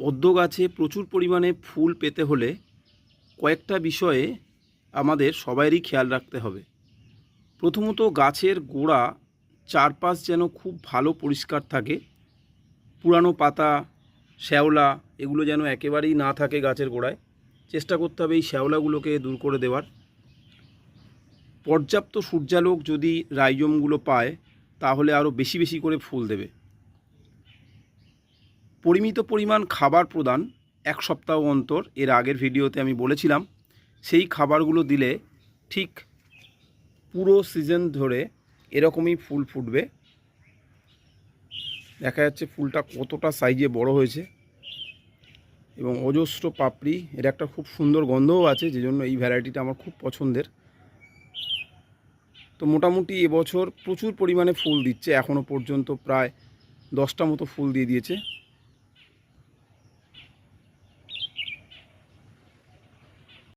পদ্ম গাছে প্রচুর পরিমাণে ফুল পেতে হলে কয়েকটা বিষয়ে আমাদের সবারই খেয়াল রাখতে হবে। প্রথমত, গাছের গোড়া চারপাশ যেন খুব ভালো পরিষ্কার থাকে। পুরানো পাতা, শ্যাওলা এগুলো যেন একেবারেই না থাকে গাছের গোড়ায়। চেষ্টা করতে হবে এই শ্যাওলাগুলোকে দূর করে দেওয়ার। পর্যাপ্ত সূর্যালোক যদি রাইজোমগুলো পায় তাহলে আরও বেশি বেশি করে ফুল দেবে। পরিমিত পরিমাণ খাবার প্রদান 1 সপ্তাহ অন্তর, এর আগের ভিডিওতে আমি বলেছিলাম। সেই খাবারগুলো দিলে ঠিক পুরো সিজন ধরে এরকমই ফুল ফুটবে। দেখা যাচ্ছে ফুলটা কতটা সাইজে বড় হয়েছে এবং অজস্র পাপড়ি। এর একটা খুব সুন্দর গন্ধও আছে, যে জন্য এই ভ্যারাইটিটা আমার খুব পছন্দের। তো মোটামুটি এবছর প্রচুর পরিমাণে ফুল দিচ্ছে, এখনও পর্যন্ত প্রায় 10টা মতো ফুল দিয়ে দিয়েছে।